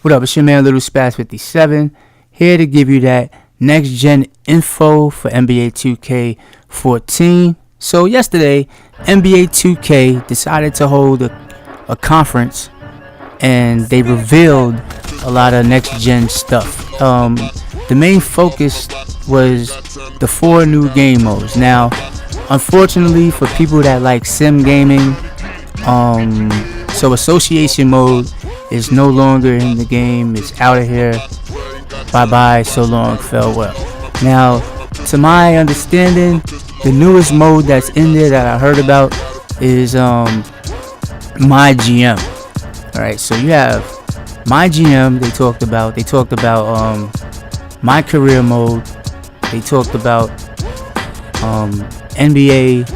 What up? It's your man Little Spaz 57 here to give you that next gen info for NBA 2K14. So yesterday, NBA 2K decided to hold a conference and they revealed a lot of next gen stuff. The main focus was the 4 new game modes. Now, unfortunately for people that like sim gaming, so association mode is no longer in the game. It's out of here. Bye bye, so long, farewell. Now, to my understanding, the newest mode that's in there that I heard about is MyGM. Alright, so you have MyGM. They talked about MyCareer mode. They talked about NBA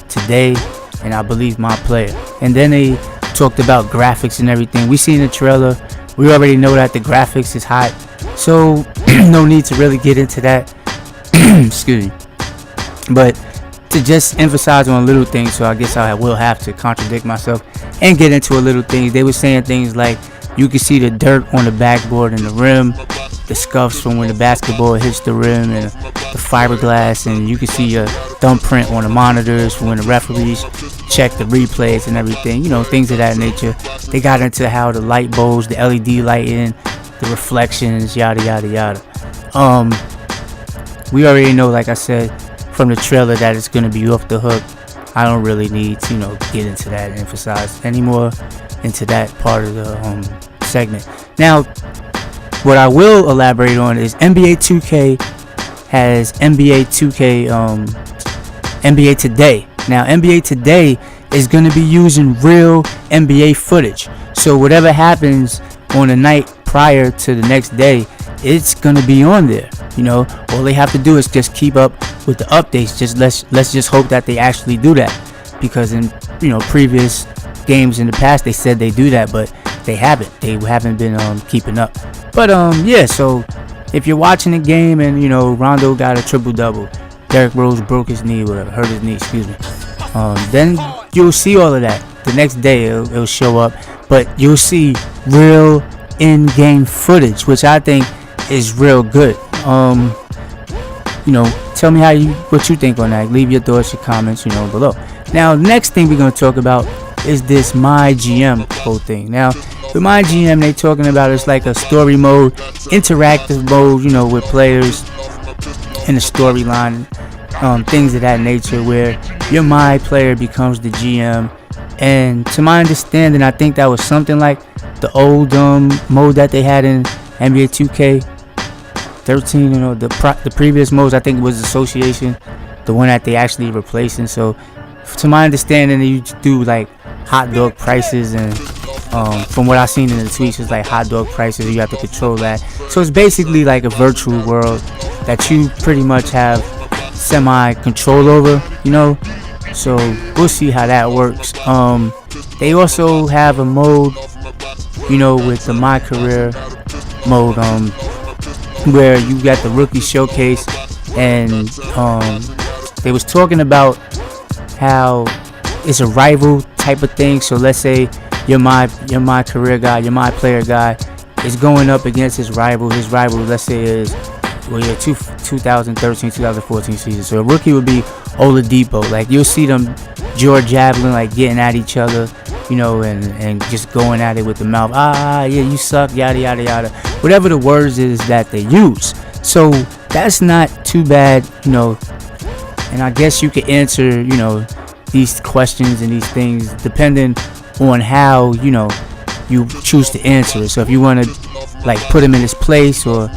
Today, and I believe MyPlayer. And then they talked about graphics and everything. We seen the trailer. We already know that the graphics is hot, so no need to really get into that. Excuse me. But to just emphasize on little things, so I guess I will have to contradict myself and get into a little things. They were saying things like you can see the dirt on the backboard and the rim, the scuffs from when the basketball hits the rim, and the fiberglass, and you can see a thumbprint on the monitors from when the referees check the replays and everything, things of that nature. They got into how the light bulbs, the LED lighting, the reflections, yada yada yada. We already know, like I said, from the trailer, that it's gonna be off the hook. I don't really need to get into that and emphasize anymore into that part of the segment. Now, what I will elaborate on is NBA 2K has NBA Today. Now, NBA Today is going to be using real NBA footage. So whatever happens on the night prior to the next day, it's going to be on there. All they have to do is just keep up with the updates. Let's just hope that they actually do that, because in previous games in the past they said they do that, but they haven't been keeping up. But yeah, so if you're watching the game and Rondo got a triple double, Derrick Rose broke his knee, hurt his knee, excuse me, then you'll see all of that. The next day it'll show up, but you'll see real in-game footage, which I think is real good. Tell me what you think on that. Leave your thoughts, your comments, below. Now, next thing we're gonna talk about is this MyGM whole thing. Now, with MyGM, they talking about it's like a story mode, interactive mode, with players in the storyline, things of that nature, where your MyPlayer becomes the GM. And to my understanding, I think that was something like the old mode that they had in NBA 2K13. The previous modes, I think it was Association, the one that they actually replacing. So, to my understanding, you do like hot dog prices, and from what I've seen in the tweets, it's like hot dog prices. You have to control that. So it's basically like a virtual world that you pretty much have semi-control over, So we'll see how that works. They also have a mode, with the MyCareer mode, where you got the rookie showcase, and they was talking about how it's a rival type of thing. So let's say your MyCareer guy, your MyPlayer guy is going up against his rival. His rival, let's say, is 2013-2014 season. So a rookie would be Oladipo. Like, you'll see them George Javelin, like getting at each other, and just going at it with the mouth. Yeah, you suck, yada yada yada. Whatever the words is that they use. So that's not too bad, And I guess you could answer, these questions and these things depending on how you choose to answer it. So if you want to like put him in his place or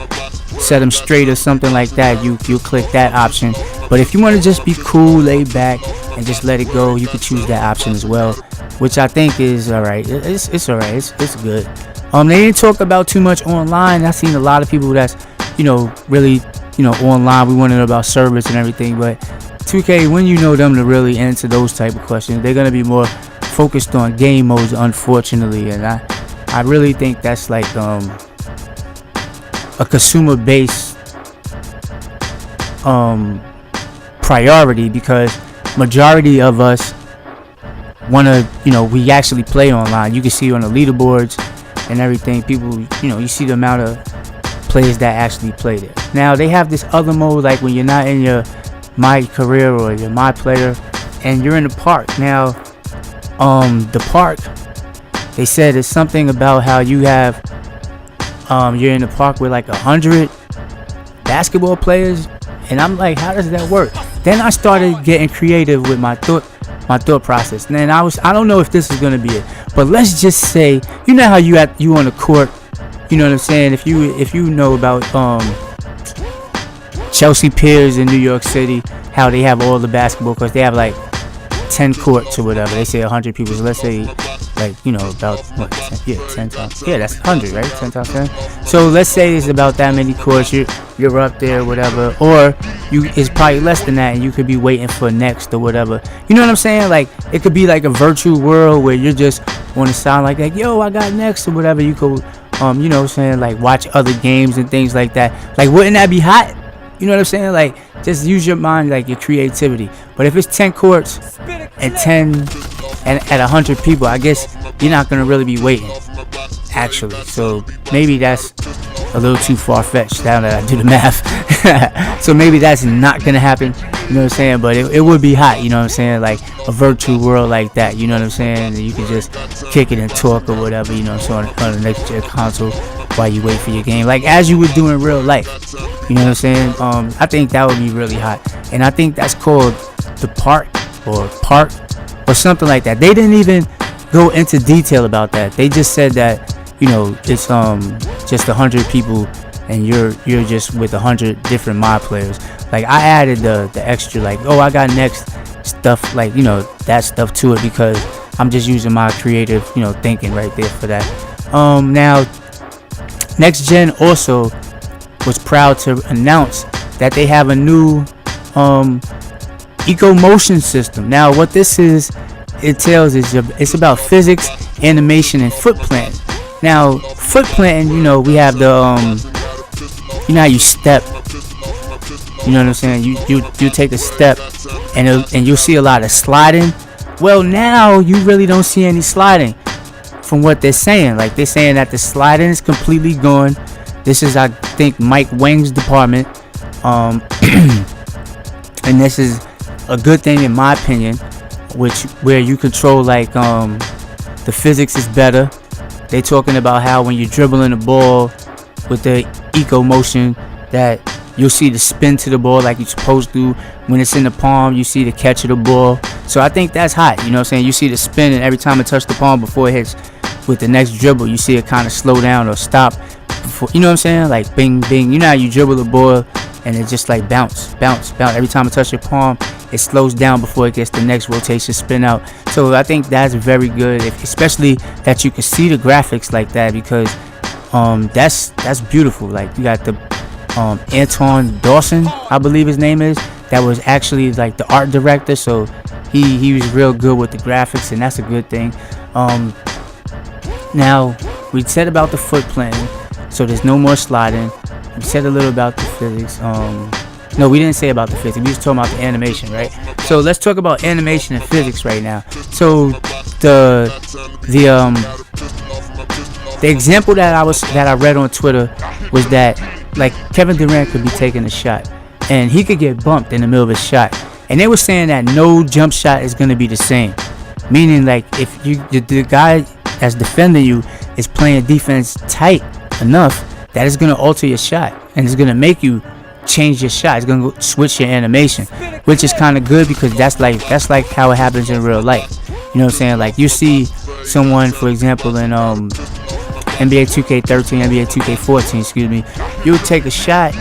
set him straight or something like that, you click that option. But if you want to just be cool, laid back, and just let it go, you could choose that option as well, which I think is alright. It's alright. It's good. They didn't talk about too much online. I've seen a lot of people that's really online. We want to know about service and everything, but 2K, when you know them to really answer those type of questions, they're gonna be more focused on game modes, unfortunately. And I really think that's like a consumer based priority, because majority of us want to, we actually play online. You can see on the leaderboards and everything. People, you see the amount of players that actually play there. Now they have this other mode, like when you're not in your MyCareer or your MyPlayer, and you're in the park. Now, the park, they said it's something about how you have, you're in the park with like 100 basketball players, and I'm like, how does that work? Then I started getting creative with my thought process. And then I don't know if this is gonna be it, but let's just say, you know how you on the court, you know what I'm saying? If you know about Chelsea Piers in New York City, how they have all the basketball courts, they have like 10 courts or whatever. They say 100 people, so let's say like, about what, 10 times, that's 100, right? 10 times 10. So let's say it's about that many courts, you're up there, whatever, or it's probably less than that, and you could be waiting for next or whatever. You know what I'm saying? Like, it could be like a virtual world where you're just on the side like, yo, I got next or whatever. You could, you know what I'm saying, like watch other games and things like that. Like, wouldn't that be hot? You know what I'm saying? Like, just use your mind, like your creativity. But if it's 10 courts and 10 and at 100 people, I guess you're not gonna really be waiting, actually. So maybe that's a little too far-fetched now that I do the math. So maybe that's not gonna happen. You know what I'm saying? But it would be hot. You know what I'm saying? Like a virtual world like that. You know what I'm saying? And you can just kick it and talk or whatever. You know what I'm saying? On the next gen console while you wait for your game, like as you would do in real life. You know what I'm saying? I think that would be really hot, and I think that's called the park or something like that. They didn't even go into detail about that. They just said that, it's just 100 people, and you're just with 100 different mod players. Like, I added the extra, like, oh, I got next stuff, like, that stuff to it, because I'm just using my creative, thinking right there for that. Now, Next Gen also was proud to announce that they have a new eco motion system. Now, what this entails is it's about physics, animation, and foot planting. Now, foot planting, we have the how you step. You know what I'm saying? You take a step, and you'll see a lot of sliding. Well, now you really don't see any sliding, from what they're saying. Like, they're saying that the sliding is completely gone. This is, I think, Mike Wang's department, and this is a good thing in my opinion, where you control, like, the physics is better. They talking about how when you're dribbling the ball with the eco motion, that you'll see the spin to the ball like you're supposed to. When it's in the palm, you see the catch of the ball. So I think that's hot. You know what I'm saying? You see the spin, and every time it touches the palm before it hits with the next dribble, you see it kind of slow down or stop before, you know what I'm saying? Like, bing, bing. You know how you dribble the ball and it just like bounce. Every time it touches your palm, it slows down before it gets the next rotation spin out. So I think that's very good, especially that you can see the graphics like that, because that's beautiful. Like, you got the Anton Dawson, I believe his name is, that was actually like the art director, so he was real good with the graphics, and that's a good thing. Now, we said about the foot planting, so there's no more sliding. We said a little about the physics. No, we didn't say about the physics. We just talking about the animation, right? So let's talk about animation and physics right now. So the example that I read on Twitter was that, like, Kevin Durant could be taking a shot, and he could get bumped in the middle of his shot, and they were saying that no jump shot is going to be the same, meaning, like, if the guy that's defending you is playing defense tight enough, that is going to alter your shot, and it's going to make you change your shot. It's going to switch your animation, which is kind of good, because that's like how it happens in real life. You know what I'm saying? Like, you see someone, for example, in NBA 2K13, NBA 2K14, excuse me, you'll take a shot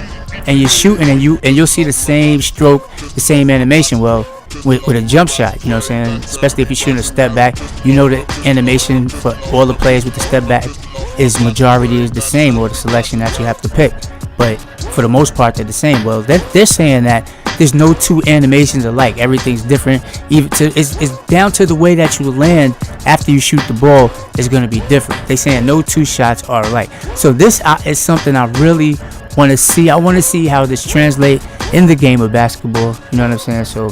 and you're shooting, and you'll see the same stroke, the same animation. Well, with a jump shot, you know what I'm saying? Especially if you're shooting a step back, the animation for all the players with the step back majority is the same, or the selection that you have to pick. But for the most part, they're the same. Well, they're saying that there's no two animations alike. Everything's different. It's down to the way that you land after you shoot the ball is going to be different. They're saying no two shots are alike. So this is something I really want to see. I want to see how this translates in the game of basketball. You know what I'm saying? So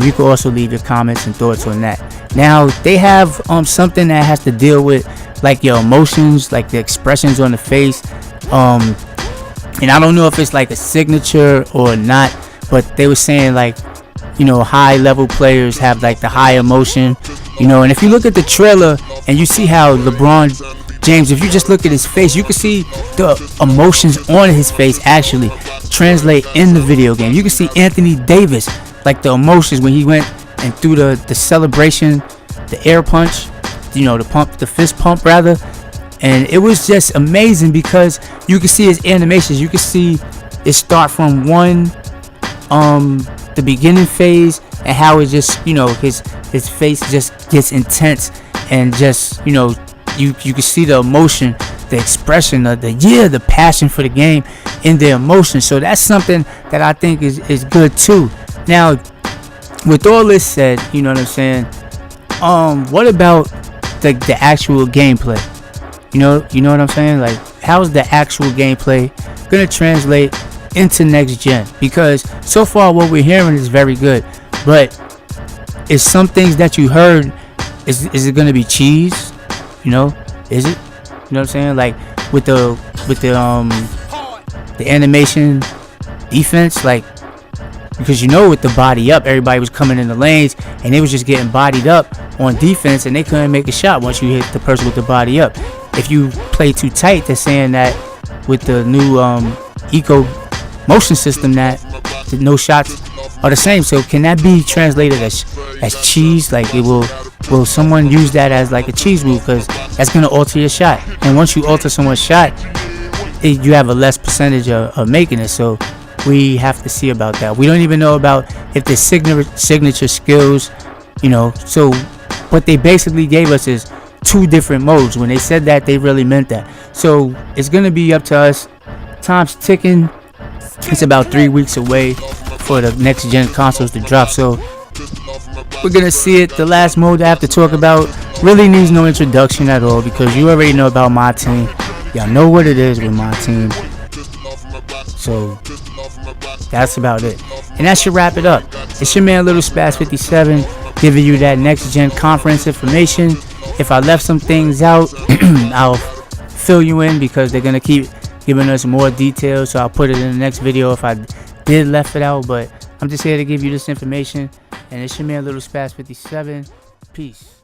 you can also leave your comments and thoughts on that. Now, they have something that has to deal with like your emotions, like the expressions on the face. And I don't know if it's like a signature or not, but they were saying like, you know, high level players have like the high emotion, you know. And if you look at the trailer and you see how LeBron James, if you just look at his face, you can see the emotions on his face actually translate in the video game. You can see Anthony Davis, like the emotions when he went and threw the celebration, the air punch, you know, the fist pump rather. And it was just amazing because you can see his animations. You can see it start from the beginning phase, and how it just, you know, his face just gets intense, and just, you know, you can see the emotion, the expression of the passion for the game in the emotion. So that's something that I think is good too. Now, with all this said, you know what I'm saying? What about the actual gameplay? You know what I'm saying? Like, how's the actual gameplay gonna translate into next gen? Because so far what we're hearing is very good, but is some things that you heard, is it gonna be cheese? You know, is it? You know what I'm saying? Like with the animation defense, like, because you know, with the body up, everybody was coming in the lanes and they was just getting bodied up on defense, and they couldn't make a shot once you hit the person with the body up. If you play too tight, they're saying that with the new eco motion system that the no shots are the same. So can that be translated as cheese? Like, will someone use that as like a cheese move? Because that's gonna alter your shot, and once you alter someone's shot, you have a less percentage of making it. So we have to see about that. We don't even know about if the signature skills, you know. So what they basically gave us is 2 different modes. When they said that, they really meant that. So it's gonna be up to us. Time's ticking. It's about 3 weeks away for the next gen consoles to drop. So we're gonna see it. The last mode I have to talk about really needs no introduction at all, because you already know about my team. Y'all know what it is with my team. So that's about it. And that should wrap it up. It's your man Little Spaz 57 giving you that next gen conference information. If I left some things out, I'll fill you in, because they're gonna keep giving us more details. So I'll put it in the next video if I did left it out. But I'm just here to give you this information. And it's your man Little Spaz 57. Peace.